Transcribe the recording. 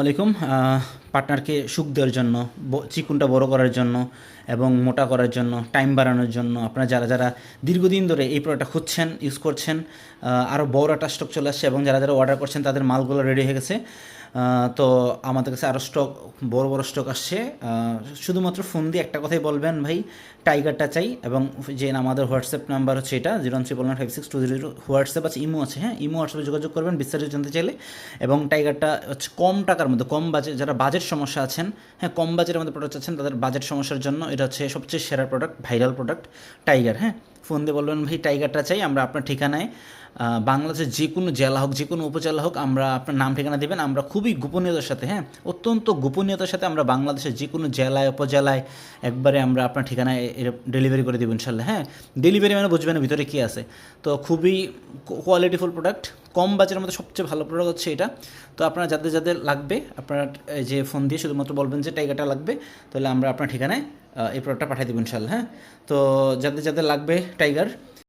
আলাইকুম। পার্টনারকে সুখ দেওয়ার জন্য, চিকুনটা বড় করার জন্য এবং মোটা করার জন্য, টাইম বাড়ানোর জন্য আপনারা যারা যারা দীর্ঘদিন ধরে এই প্রোডাক্টটা খুঁজছেন, ইউজ করছেন, আরও বড় একটা স্টক চলে আসছে এবং যারা যারা অর্ডার করছেন তাদের মালগুলো রেডি হয়ে গেছে। তো আমাদের কাছে আরও স্টক, বড় বড় স্টক আসছে। শুধুমাত্র ফোন দিয়ে একটা কথাই বলবেন, ভাই টাইগারটা চাই। এবং যে আমাদের হোয়াটসঅ্যাপ নাম্বার হচ্ছে এটা 013956200, হোয়াটসঅ্যাপ আছে, ইমো আছে। হ্যাঁ, ইমো হোয়াটসঅ্যাপে যোগাযোগ করবেন বিস্তারিত জানতে চাইলে। এবং টাইগারটা হচ্ছে কম টাকার মধ্যে, কম বাজেট, যারা বাজেট সমস্যা আছেন, হ্যাঁ কম বাজেটের মধ্যে প্রোডাক্ট আছেন, তাদের বাজেট সমস্যার জন্য এটা হচ্ছে সবচেয়ে সেরা প্রোডাক্ট, ভাইরাল প্রোডাক্ট টাইগার। হ্যাঁ, ফোন দিয়ে বলবেন ভাই টাইগারটা চাই, আমরা আপনার ঠিকানায় বাংলাদেশের যে কোনো জেলা হোক, যে কোনো উপজেলা হোক, আমরা আপনার নাম ঠিকানা দেবেন, আমরা খুবই গোপনীয়তার সাথে, হ্যাঁ অত্যন্ত গোপনীয়তার সাথে আমরা বাংলাদেশের যে কোনো জেলায় উপজেলায় একবারে আমরা আপনার ঠিকানায় ডেলিভারি করে দেবো ইনশাল্লাহ। হ্যাঁ, ডেলিভারি মানে বুঝবেন ভিতরে কী আছে। তো খুবই কোয়ালিটিফুল প্রোডাক্ট, কম বাজেটের মধ্যে সবচেয়ে ভালো প্রোডাক্ট হচ্ছে এটা। তো আপনারা যাদের যাদের লাগবে, আপনারা যে ফোন দিয়ে শুধুমাত্র বলবেন যে টাইগারটা লাগবে, তাহলে আমরা আপনার ঠিকানায় এই প্রোডাক্টটা পাঠিয়ে দেবো ইনশাল্লাহ। হ্যাঁ, তো যাদের যাদের লাগবে টাইগার,